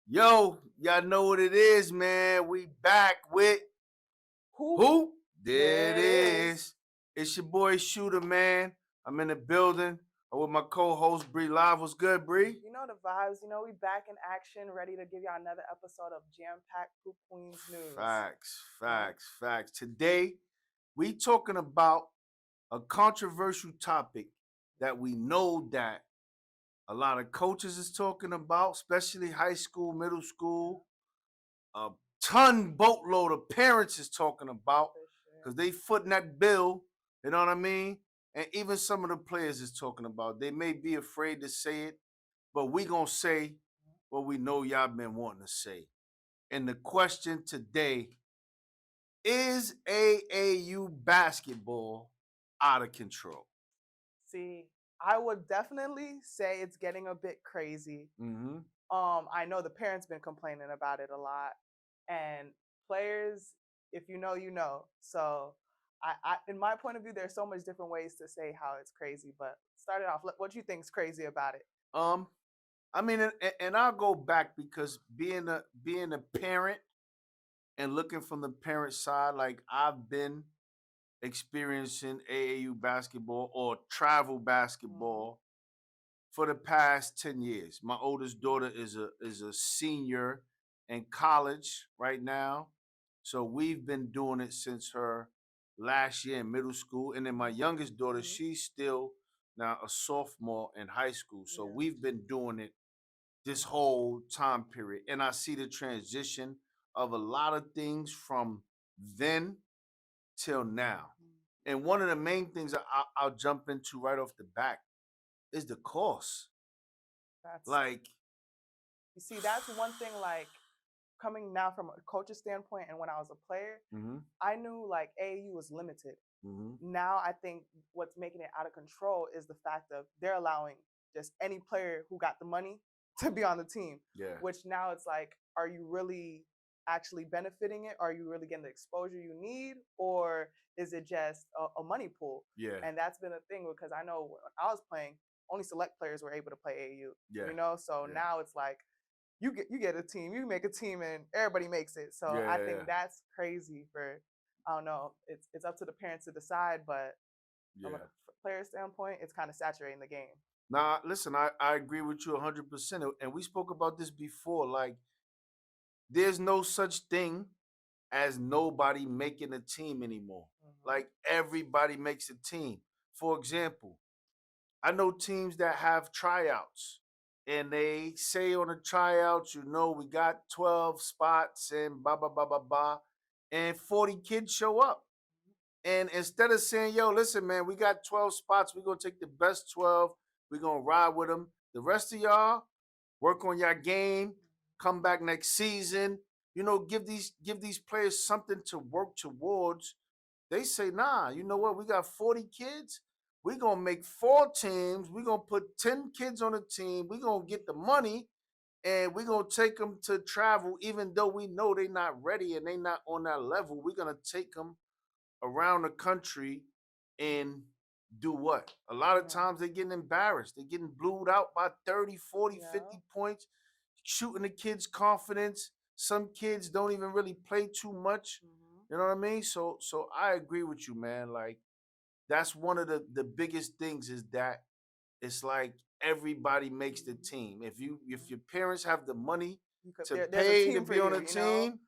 Yo, y'all know what it is, man. We back with Who? who? There There it it is. is. It's your boy Shooter, man. I'm in the building. I'm with my co-host Bree Live. What's good, Bree? You know the vibes. We back in action, ready to give y'all another episode of Jam Packed Poop Queens News. Facts, You know? facts, facts. Today, we talking about a controversial topic that we know that a lot of coaches is talking about, especially high school, middle school. A boatload of parents is talking about For sure. because they footing that bill. You know what I mean? And even some of the players is talking about. They may be afraid to say it, but we gonna say what we know y'all been wanting to say. And the question today is: AAU basketball out of control? See, I would definitely say it's getting a bit crazy. Mm-hmm. I know the parents been complaining about it a lot, and players, if you know, you know. So, in my point of view, there's so much different ways to say how it's crazy. But start it off. What you think's crazy about it? Um, I mean, and I'll go back because being a parent and looking from the parent side, like I've been experiencing AAU basketball or travel Mm-hmm. basketball for the past 10 years. My oldest daughter is a senior in college right now. So we've been doing it since her last year in middle school. And then my youngest daughter, Mm-hmm. she's still now a sophomore in high school. So Yeah. we've been doing it this whole time period. And I see the transition of a lot of things from then till now. And one of the main things I'll jump into right off the back is the cost. That's Like, You see, that's one thing, like, coming now from a coach's standpoint and when I was a player, mm-hmm, I knew like AAU was limited. mm-hmm, Now I think what's making it out of control is the fact of they're allowing just any player who got the money to be on the team, yeah, which now it's like, are you really actually benefiting it? Are you really getting the exposure you need? Or is it just a money pool? yeah, And that's been a thing because I know when I was playing, only select players were able to play AAU, yeah, So yeah, now it's like, you get a team, you make a team, and everybody makes it. So yeah, I yeah, think that's crazy. For I don't know, it's up to the parents to decide, but from a yeah. player standpoint, it's kind of saturating the game. Now, listen, I agree with you 100%. And we spoke about this before. Like, there's no such thing as nobody making a team anymore. Mm-hmm. Like, everybody makes a team. For example, I know teams that have tryouts and they say on the tryouts, we got 12 spots and blah, blah, blah, blah, blah. And 40 kids show up. And instead of saying, yo, listen, man, we got 12 spots, we're going to take the best 12, we're going to ride with them. The rest of y'all, work on your game, come back next season. Give these players something to work towards. They say, nah, you know what? We got 40 kids. We're gonna make 4 teams. We're gonna put 10 kids on a team. We're gonna get the money and we're gonna take them to travel, even though we know they're not ready and they're not on that level. We're gonna take them around the country and do what? A lot of Yeah. times they're getting embarrassed. They're getting blued out by 30, 40, Yeah. 50 points, shooting the kids' confidence. Some kids don't even really play too much. Mm-hmm. You know what I mean? So I agree with you, man. Like, that's one of the biggest things is that it's like everybody makes the Mm-hmm. team. If your parents have the money to There's a pay to team for be on you, a team,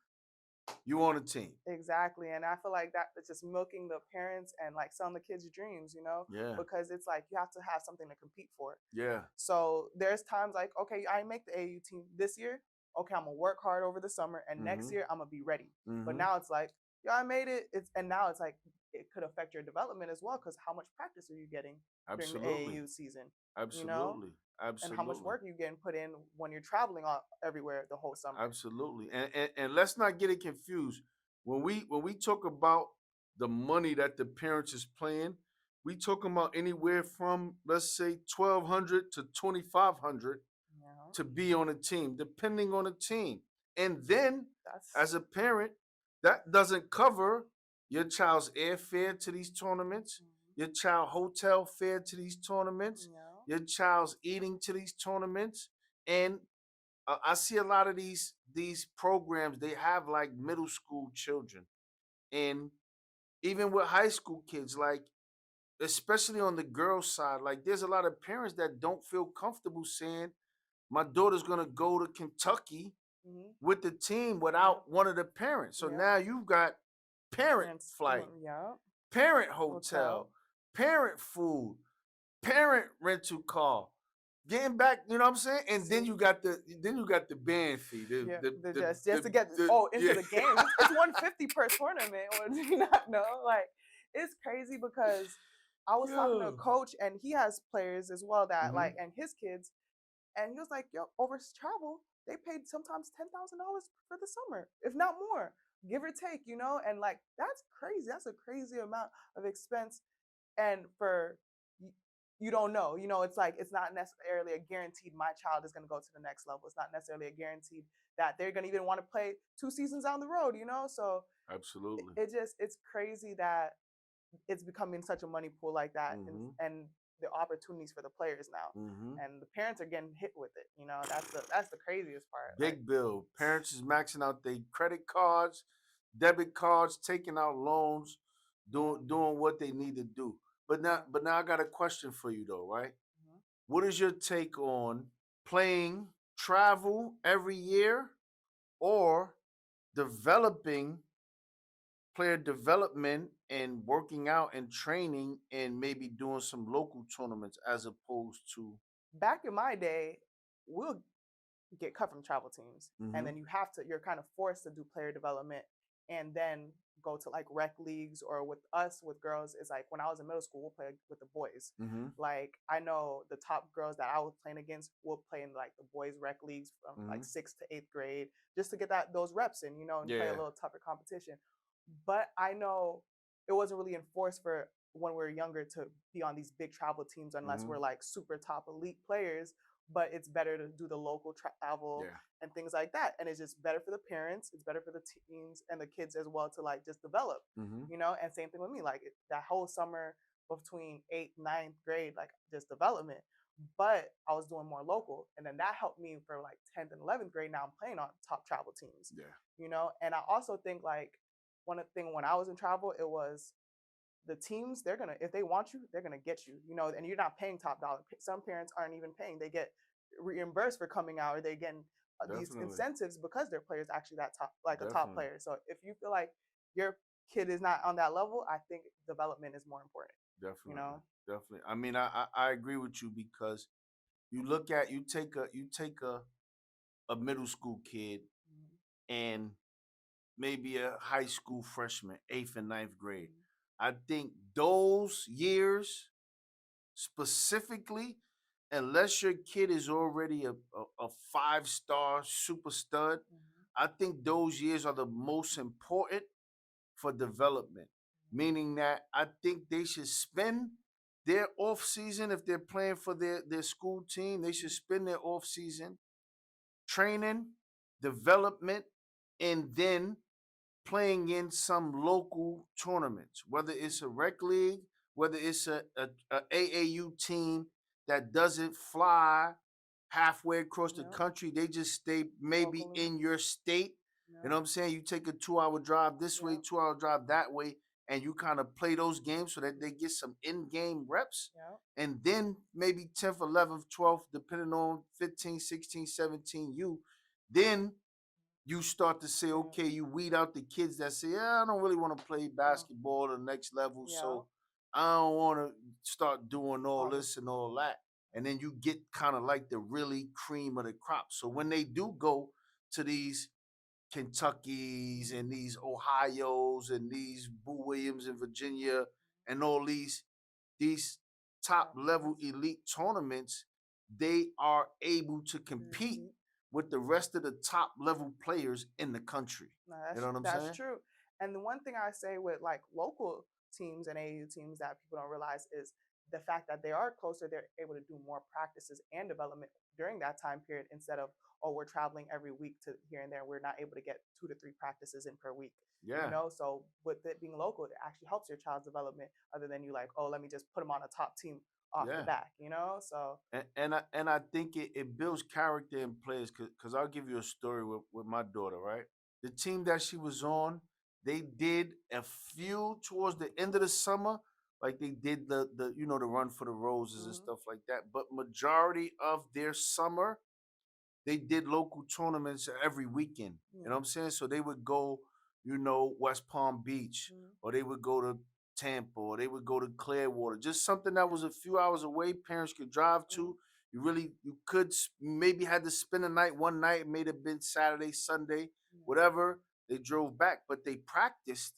you on a team. Exactly. And I feel like that's just milking the parents and like selling the kids' dreams, Yeah, because it's like you have to have something to compete for. yeah. So there's times like, okay, I make the AU team this year. Okay, I'm gonna work hard over the summer, and next Mm-hmm. year I'm gonna be ready. But Mm-hmm. now it's like, yeah, I made it. And now it's like it could affect your development as well, because how much practice are you getting during the Absolutely. AAU season? You know, Absolutely. and how much Absolutely. work are you getting put in when you're traveling all, everywhere the whole summer? Absolutely. And let's not get it confused. When we talk about the money that the parents is playing, we talking about anywhere from, let's say, 1,200 to 2,500 You know, to be on a team, depending on the team. And then that's as a parent, that doesn't cover your child's airfare to these tournaments, your child hotel fare to these tournaments, you know, your child's eating to these tournaments, and I see a lot of these programs. They have like middle school children, and even with high school kids, like especially on the girls' side, like there's a lot of parents that don't feel comfortable saying my daughter's gonna go to Kentucky Hmm. with the team Yep. without one of the parents. So Yep. now you've got parent Parents. flight, Yep. parent Hotel. hotel, parent food, parent rental car, getting back, you know what I'm saying? And See. then you got the band fee. Yeah, the just to get The into yeah. the games. It's 150 per tournament. Or do you not know? Like it's crazy because I was talking to a Yo. coach and he has players as well that Mm-hmm. like and his kids and he was like, yo, over travel, they paid sometimes $10,000 for the summer, if not more, give or take, you know? And like that's crazy. That's a crazy amount of expense and for you don't know, you know, it's like it's not necessarily a guaranteed my child is going to go to the next level. It's not necessarily a guaranteed that they're going to even want to play 2 seasons down the road, you know. So Absolutely. it's crazy that it's becoming such a money pool like that, Mm-hmm. and the opportunities for the players now, Mm-hmm. and the parents are getting hit with it, you know. That's the craziest part, like. Big bill. Parents is maxing out their credit cards, debit cards, taking out loans, Yeah. doing what they need to do. But now Yeah. I got a question for you though, right? Mhm. What is your take on playing travel every year or developing player development and working out and training and maybe doing some local tournaments as opposed to Back in my day, we'll get cut from travel teams, and mm-hmm, then you're kind of forced to do player development and then go to like rec leagues. Or with us with girls, it's like when I was in middle school we'll play with the boys. mm-hmm, Like I know the top girls that I was playing against will play in like the boys rec leagues from mm-hmm. like 6th to 8th grade, just to get those reps in, you know, and play a Yeah. little tougher competition. But I know it wasn't really enforced for when we were younger to be on these big travel teams unless Mm-hmm. we're like super top elite players. But it's better to do the local travel Yeah. and things like that. And it's just better for the parents, it's better for the teens and the kids as well to like just develop, Mm-hmm. you know. And same thing with me, like that whole summer between 8th, 9th grade, like just development. But I was doing more local, and then that helped me for like 10th and 11th grade. Now I'm playing on top travel teams, Yeah. you know. And I also think like one thing when I was in travel, it was the teams, they're gonna, if they want you, they're gonna get you, you know. And you're not paying top dollar. Some parents aren't even paying, they get reimbursed for coming out, or they get these Definitely. incentives because their players actually that top, like a top Definitely. player. So if you feel like your kid is not on that level, I think development is more important, you Definitely. know. Definitely. I mean, I agree with you because you look at you take a middle school kid Mhm. and maybe a high school freshman, eighth and ninth grade. Mhm. I think those years specifically, unless your kid is already a 5-star super stud, Mhm. I think those years are the most important for development. Meaning that I think they should spend their off season if they're playing for their school team. They should Mhm. spend their off season training, development, and then playing in some local tournaments, whether it's a rec league, whether it's a AAU team that doesn't fly halfway across the Yep. country. They just stay maybe Locally. in your state. You know Yep. what I'm saying? You take a 2 hour drive this way, Yep. 2 hour drive that way, and you kind of play those games so that they get some in game reps. Yep. And then maybe 10th, 11th, 12th, depending on 15, 16, 17, then you start to say, Yeah. okay, you weed out the kids that say, yeah, I don't really want to play Yeah. basketball to the next level, Yeah. so I don't want to start doing all All this. this and all that. And then you get kind of like the really cream of the crop. So when they do go to these Kentuckys and these Ohio's and these Boo Williams in Virginia and all these top Yeah. level elite tournaments, they are able to compete Repeat. with the rest of the top level players in the country. No, You know what I'm that's saying? true. And the one thing I say with like local teams and AAU teams that people don't realize is the fact that they are closer, they're able to do more practices and development during that time period instead of, oh, we're traveling every week to here and there. We're not able to get 2 to 3 practices in per week. You Yeah. know, so with it being local, it actually helps your child's development other than you like, oh, let me just put them on a top team off the Yeah. back, you know? So, And I think it builds character in players because I'll give you a story with my daughter, right? The team that she was on, they did a few towards the end of the summer, like they did the the run for the roses and mhm, stuff like that. But majority of their summer they did local tournaments every weekend. You know what yeah, I'm saying? So they would go, West Palm Beach, mhm, or they would go to Tampa, or they would go to Clearwater. Just something that was a few hours away. Parents could drive mhm, to. You could maybe had to spend a night. One night it may have been Saturday, Sunday, yeah, whatever. They drove back, but they practiced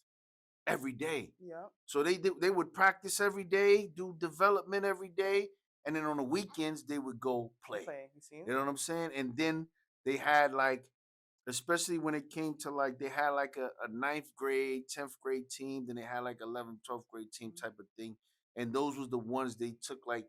every day. yep, So they would practice every day, do development every day, and then on the weekends they would go and play. play, you see? You know what I'm saying? And then they had like, especially when it came to like, they had like a ninth grade, 10th grade team, then they had like 11th, 12th grade team Mhm, type of thing. And those was the ones they took like,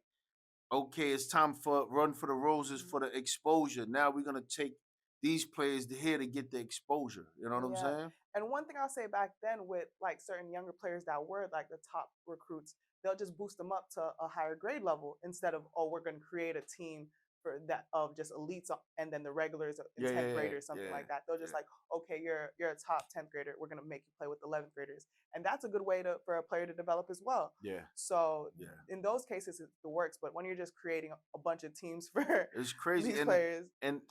okay, it's time for run for the roses mhm. for the exposure. Now we're gonna take these players to here to get the exposure. You know what I'm Yeah. saying? And one thing I'll say back then with like certain younger players that were like the top recruits, they'll just boost them up to a higher grade level instead of, oh, we're going to create a team for that of just elites and then the regulars in Yeah, yeah, 10th yeah, graders, something yeah, like that. They'll just yeah, like, okay, you're a top 10th grader. We're going to make you play with 11th graders. And that's a good way to for a player to develop as well. yeah, So yeah. in those cases, it works. But when you're just creating a bunch of teams for It's crazy. these And players,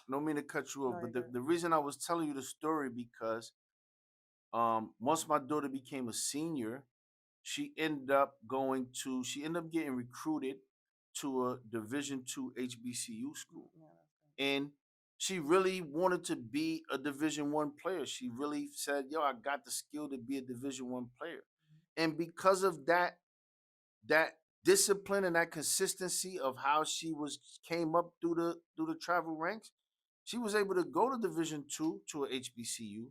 no mean to cut you off, no, you're but good. the reason I was telling you the story because once my daughter became a senior, she ended up getting recruited to a Division 2 HBCU Mm, school. yeah, that's good. And she really wanted to be a Division 1 player. She really said, yo, I got the skill to be a Division 1 player. And because of that discipline and that consistency of how she was came up through the travel ranks, she was able to go to Division 2 to a HBCU.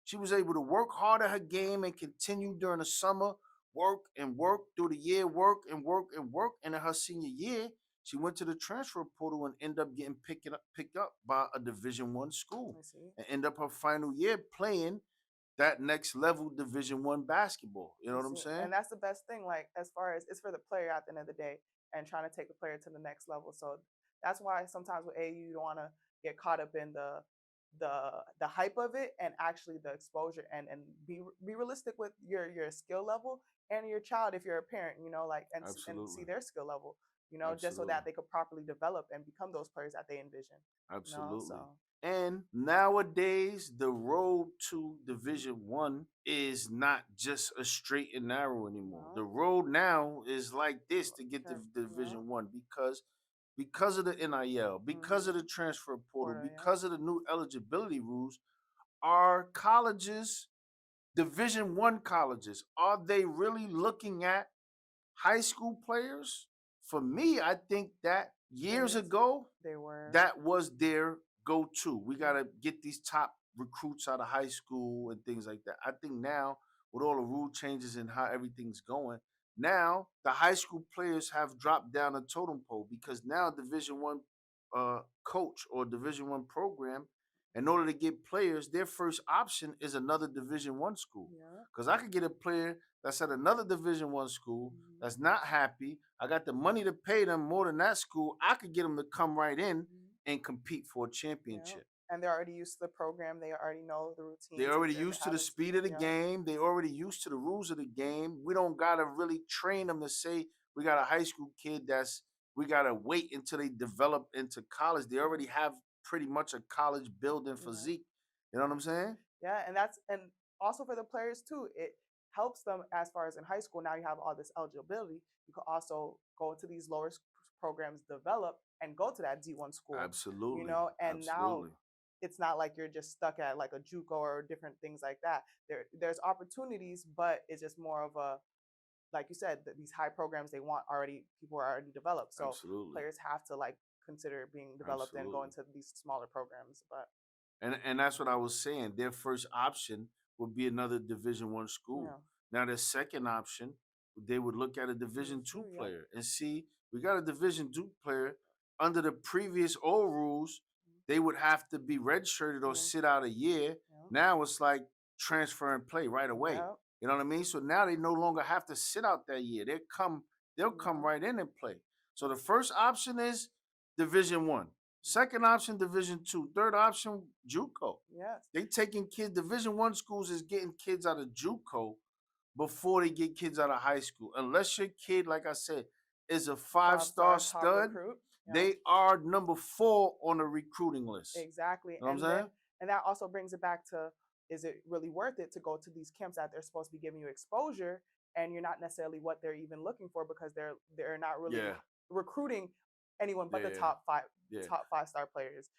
She was able to work hard at her game and continue during the summer, work and work through the year, work and work and work. And in her senior year, she went to the transfer portal and ended up getting picked up by a Division 1 school, I see. and end up her final year playing that next level Division 1 basketball. You know I what I'm see. saying? And that's the best thing, like as far as it's for the player at the end of the day and trying to take the player to the next level. So that's why sometimes with AU you don't want to get caught up in the hype of it and actually the exposure and be realistic with your skill level and your child if you're a parent, you know, like and see Absolutely. their skill level, you know, just so Absolutely. that they could properly develop and become those players that they envision, you know. Absolutely. So And nowadays, the road to Division 1 is not just a straight and narrow anymore. The no, road now is like this to get to curve, yeah. Division 1 because of the NIL, because of Mm-hmm. the transfer portal, Porter, yeah. because of the new eligibility rules. Are colleges, Division 1 colleges, are they really looking at high school players? For me, I think that It years is. ago, They were. that was their go-to. We Mm, gotta get these top recruits out of high school and things like that. I think now, with all the rule changes and how everything's going, now the high school players have dropped down a totem pole because now Division 1 coach or Division 1 program, in order to get players, their first option is another Division 1 school. yeah. Because I could get a player that's at another Division 1 school Mhm, that's not happy. I got the money to pay them more than that school. I could get them to come right in mhm, and compete for a yeah. championship. And they're already used to the program. They already know the They're routines and already used to how the to speed of speak. the Yeah. game. They already used to the rules of the game. We don't gotta really train them to say we got a high school kid that's we gotta wait until they develop into college. They already Mhm, have pretty much a college building yeah. physique. You know what I'm saying? Yeah. And also for the players too, it helps them as far as in high school. Now you have all this eligibility. You could also go to these programs, develop, and go to that D1 school, you Absolutely. know, and now Absolutely. it's not like you're just stuck at like a JUCO or different things like that. There's opportunities, but it's just more of a like you said, these high programs they want already people are already developed. So Absolutely. players have to like consider being developed and go Absolutely. into these smaller programs. But And that's what I was saying. Their first option would be another Division 1 school. yeah, Now their second option, they would look at a Division Division 2 two, yeah, player and see we got a Division 2 player under the previous old rules. They would have to be redshirted or yeah, sit out a year. yeah, Now it's like transfer and play right away. yeah, You know what I mean? So now they no longer have to sit out that year. They'll come yeah, right in and play. So the first option is Division 1. Second option, Division 2. Third option, JUCO. Yes. They taking kids. Division 1 schools is getting kids out of JUCO before they get kids out of high school. Unless your kid, like I said, is a five-star Five-star top stud, recruit. Yep. they are number 4 on the recruiting list. Exactly. You know what I'm saying? And that also brings it back to, is it really worth it to go to these camps that they're supposed to be giving you exposure and you're not necessarily what they're even looking for, because they're not really Yeah, recruiting anyone but yeah, the yeah, yeah. top 5-star players,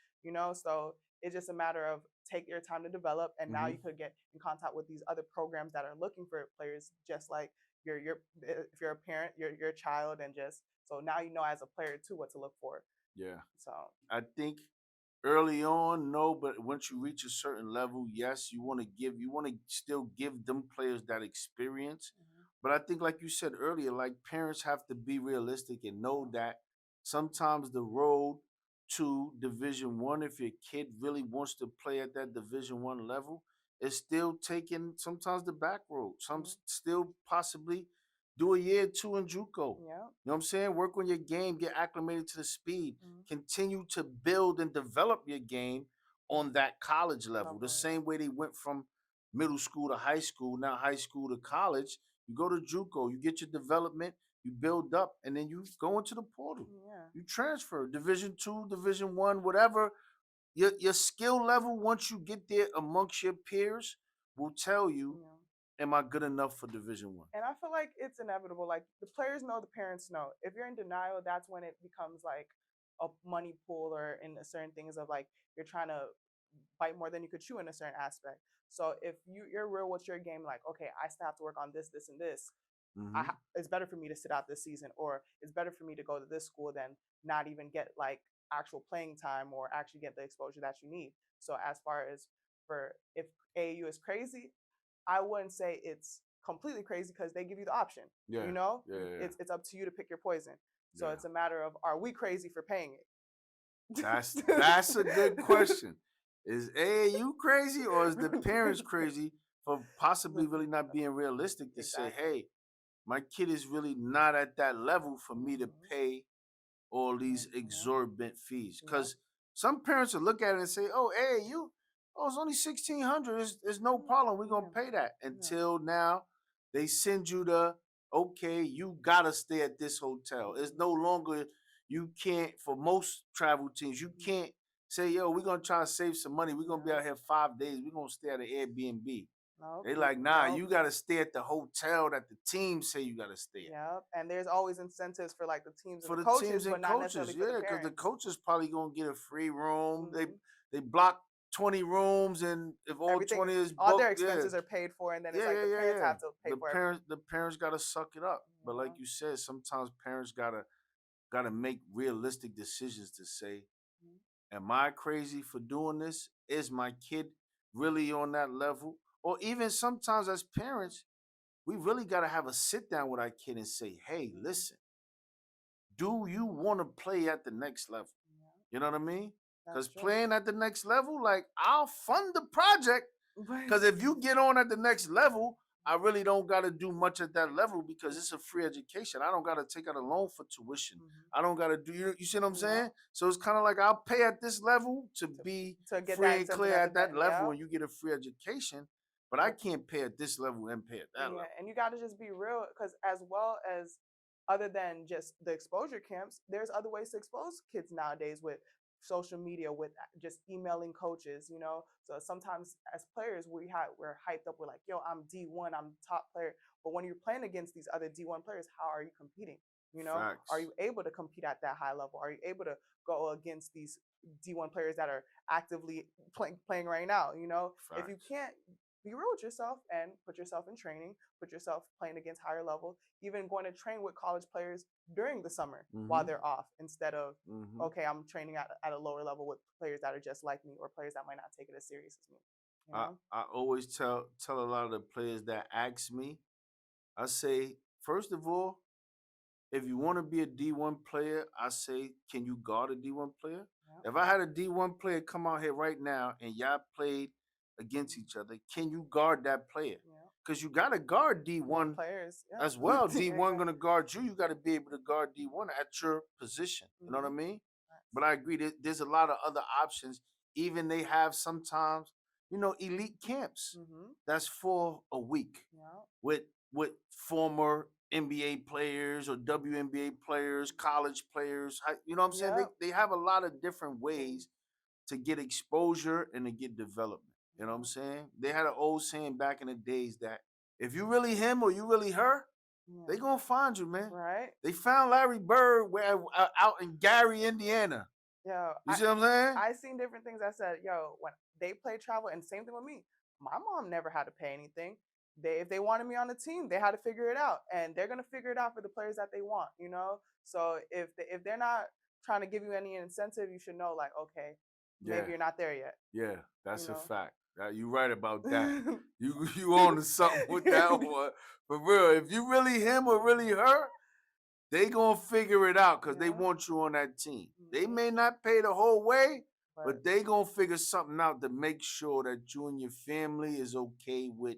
so it's just a matter of take your time to develop, and now Hmm. you could get in contact with these other programs that are looking for players just like if you're a parent, your child, and just so now as a player too what to look for. Yeah. So I think early on, no, but once you reach a certain level, yes, you want to still give them players that experience. mhm, But I think, like you said earlier, like parents have to be realistic and know that sometimes the road to Division 1, if your kid really wants to play at that Division 1 level, is still taking sometimes the back road. Some mhm, still possibly do a year or two in JUCO. yeah, You know what I'm saying? Work on your game, get acclimated to the speed, mhm, continue to build and develop your game on that college level. The level, same way they went from middle school to high school, now high school to college. You go to JUCO, you get your development, you build up, and then you go into the portal. yeah, You transfer Division 2, Division 1, whatever. Your skill level, once you get there amongst your peers, will tell you, yeah. am I good enough for Division 1? And I feel like it's inevitable. Like the players know, the parents know. If you're in denial, that's when it becomes like a money pool, or in a certain things of like you're trying to bite more than you could chew in a certain aspect. So if you're real with your game, like okay, I still have to work on this, this, and this. Mm-hmm. It's better for me to sit out this season, or it's better for me to go to this school than not even get like actual playing time or actually get the exposure that you need. So as far as for if AAU is crazy, I wouldn't say it's completely crazy because they give you the option. Yeah, yeah, yeah, It's up to you to pick your poison. So yeah. it's a matter of, are we crazy for paying it? That's a good question. Is AAU crazy, or is the parents crazy for possibly really not being realistic to say, Exactly. hey, my kid is really not at that level for me to Hmm. pay all these Yeah. exorbitant fees? Yep. Because some parents will look at it and say, oh, AAU, oh, it's only 1,600. It's no problem. We're gonna Yeah. pay that. Yeah. Until now, they send you the, okay, you gotta stay at this hotel. It's Mhm. no longer, you can't, for most travel teams, you Mhm. can't say, yo, we're gonna try to save some money. We're gonna be Yeah. out here 5 days. We're gonna stay at an Airbnb. Nope. They like, nah, Nope. you gotta stay at the hotel that the team say you gotta stay at. Yep. And there's always incentives for like the teams and For the the coaches, teams but and not necessarily coaches, for the yeah, because the parents. coaches probably gonna get a free room. They Hmm. they block 20 rooms, and if all Everything, 20 is all their booked, yeah, expenses are paid for, and then it's yeah, like yeah, the yeah, parents yeah. have to pay The for everything. parents gotta suck it up. But like Yeah. you said, sometimes parents gotta make realistic decisions to say, Mhm. am I crazy for doing this? Is my kid really on that level? Or even sometimes as parents, we really gotta have a sit down with our kid and say, hey, Mhm. listen, do you want to play at the next level? Yeah. You know what I mean? That's Because true. playing at the next level, like, I'll fund the project. But Because if you get on at the next level, I really don't got to do much at that level because yeah. it's a free education. I don't got to take out a loan for tuition. Hmm. I don't got to do, you see what I'm Yeah. saying? So it's kind of like I'll pay at this level to To be get that free and incentive clear at the at that level yeah. and you get a free education. But I can't pay at this level and pay at that Yeah, level. and you got to just be real, because as well as other than just the exposure camps, there's other ways to expose kids nowadays with social media, with just emailing coaches. So sometimes as players, we're hyped up. We're like, yo, I'm D1, I'm top player. But when you're playing against these other D1 players, how are you competing? Are Facts. you able to compete at that high level? Are you able to go against these D1 players that are actively playing right now? If you Facts. can't, be real with yourself and put yourself in training, put yourself playing against higher level, even going to train with college players during the summer while Mm-hmm. they're off, instead of, Mm-hmm. okay, I'm training at a lower level with players that are just like me, or players that might not take it as serious as me. You know? I always tell a lot of the players that ask me, I say, first of all, if you want to be a D1 player, I say, can you guard a D1 player? Yeah. If I had a D1 player come out here right now and y'all played against each other, can you guard that player? Yeah. because you got to guard More D1 players. as Yeah. well. D1 Exactly. going to guard you. You got to be able to guard D1 at your position. You know what I Hmm. mean? But I agree that there's a lot of other options. Even they have sometimes, elite camps. Mm-hmm. That's for a week Yeah. with with former NBA players or WNBA players, college players. You know what I'm saying? They Yep. they have a lot of different ways to get exposure and to get development. You know what I'm Yeah. saying? They had an old saying back in the days that if you really him or you really her, they Yeah. gonna find you, man. Right. They found Larry Bird out in Gary, Indiana. Yo, You see what I'm saying? I seen different things. I said, yo, when they play travel, and same thing with me. My mom never had to pay anything. If they wanted me on the team, they had to figure it out, and they're gonna figure it out for the players that they want. So if they're not trying to give you any incentive, you should know like, okay, Yeah, maybe you're not there yet. yeah, You that's a know. fact. You right about that. You on to something with that one. For real. If you really him or really her, they gonna figure it out because they Yeah. want you on that team. They Hmm. may not pay the whole way, But but they gonna figure something out to make sure that you and your family is okay with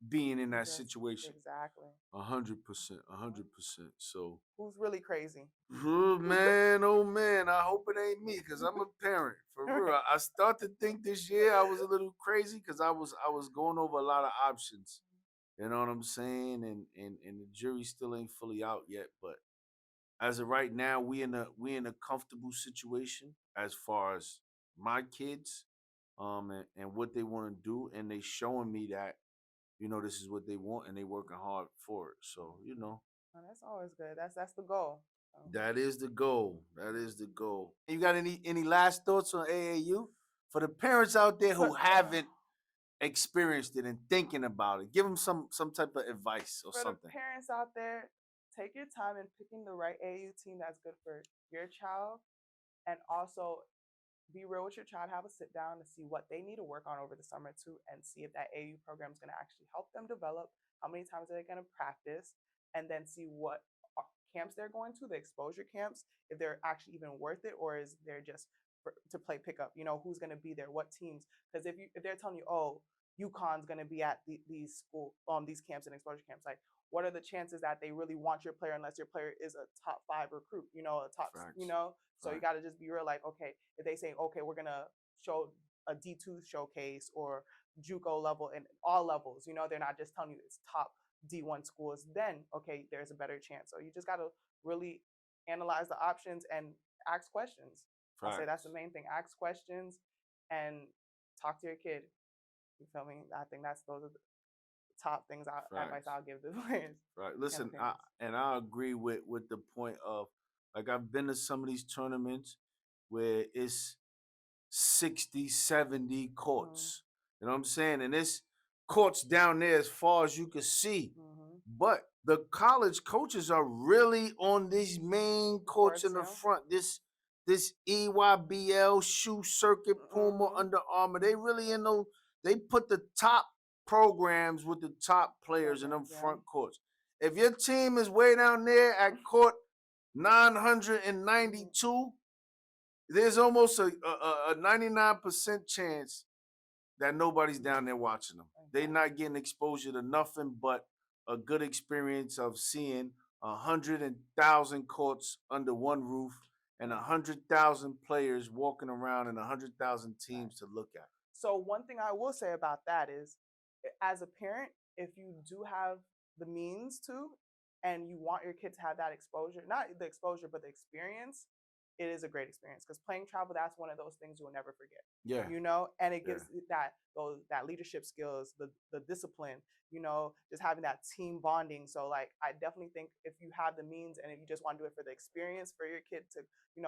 being in that just situation. exactly. 100%, a Yeah. 100%. So, Who's really crazy? man, oh man, I hope it ain't me because I'm a parent for real. I start to think this year I was a little crazy because I was going over a lot of options. You know what I'm saying? And the jury still ain't fully out yet, but as of right now, we in a comfortable situation as far as my kids, and what they want to do, and they showing me that this is what they want, and they working hard for it. So Oh, that's always good. That's the goal. So, that is the goal. That is the goal. You got any last thoughts on AAU for the parents out there for who haven't experienced it and thinking about it? Give them some type of advice or for the something. parents out there, take your time in picking the right AAU team that's good for your child, and also be real with your child. Have a sit down to see what they need to work on over the summer too, and see if that AAU program is going to actually help them develop. How many times are they going to practice, and then see what camps they're going to, the exposure camps, if they're actually even worth it, or is they're just to play pickup. Who's going to be there, what teams? Because if they're telling you, oh, UConn's going to be at these camps and exposure camps, like what are the chances that they really want your player unless your player is a top 5 recruit, a top, Facts. so you Right. got to just be real, like, okay, if they say, okay, we're gonna show a D2 showcase or JUCO level and all levels, they're not just telling you it's top D1 schools, then okay, there's a better chance. So you just got to really analyze the options and ask questions. I say that's the Facts. main thing. Ask questions and talk to your kid. You feel me? I think those are the top things, advice Facts. I'll give the players Right. and the Listen, parents. I agree with the point of, like, I've been to some of these tournaments where it's 60, 70 Mm-hmm. courts. You know what I'm saying? And it's courts down there as far as you can see. Mm-hmm. But the college coaches are really on these main Of courts course, in the yeah. front. This EYBL, Shoe Circuit, Puma, Mm-hmm. Under Armour. They really they put the top programs with the top players in them Programs, yeah. front courts. If your team is way down there at court Mm-hmm. 992, there's almost a 99% chance that nobody's down there watching them. They Exactly. not getting exposure to nothing but a good experience of seeing 100,000 courts under one roof and Yeah. 100,000 players walking around and 100,000 Right. teams to look at. So one thing I will say about that is, as a parent, if you do have the means to, and you want your kid to have that exposure, not the exposure, but the experience, it is a great experience because playing travel, that's one of those things you will never forget. Yeah, And it yeah, gives that leadership skills, the discipline, just having that team bonding. So like I definitely think if you have the means and if you just want to do it for the experience for your kid to,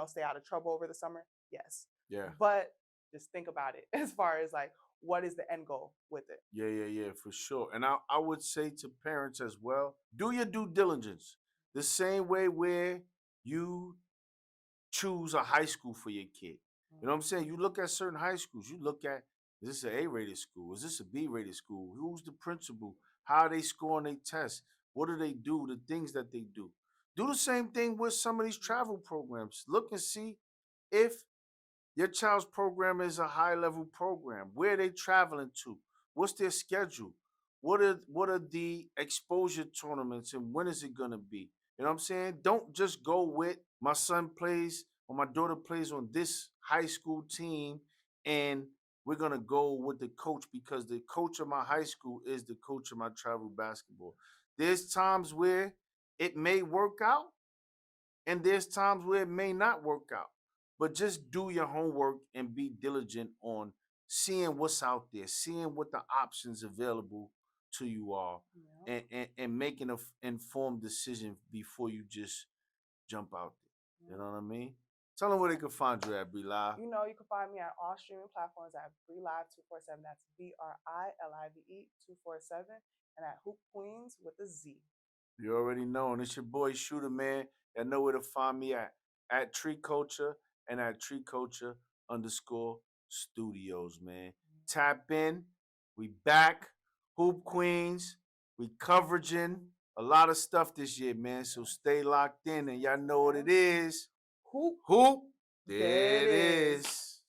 stay out of trouble over the summer, yes. yeah, But just think about it as far as like what is the end goal with it. yeah, for sure. And I would say to parents as well, do your due diligence. The same way where you choose a high school for your kid. You know what I'm saying? You look at certain high schools. You look at, is this an A-rated school? Is this a B-rated school? Who's the principal? How are they scoring their tests? What do they do? The things that they do. Do the same thing with some of these travel programs. Look and see if your child's program is a high-level program. Where are they traveling to? What's their schedule? What are the exposure tournaments and when is it gonna be? You know what I'm saying? Don't just go with my son plays or my daughter plays on this high school team and we're gonna go with the coach because the coach of my high school is the coach of my travel basketball. There's times where it may work out and there's times where it may not work out. But just do your homework and be diligent on seeing what's out there, seeing what the options available to you are, Yeah. and making an informed decision before you just jump out there. You Yeah. know what I mean? Tell them where they can find you at, Be Live. You know, you can find me on all streaming platforms at BRILive 247. That's BRILIVE 247, and at Hoop Queens with a Z. You already know. And it's your boy Shooter Man. You know where to find me at Tree Culture and at Tree Culture underscore studios, man. Tap in. We back. Hoop Queens. We coveraging a lot of stuff this year, man. So stay locked in and y'all know what it is. Hoop. Hoop. There There it it is. is.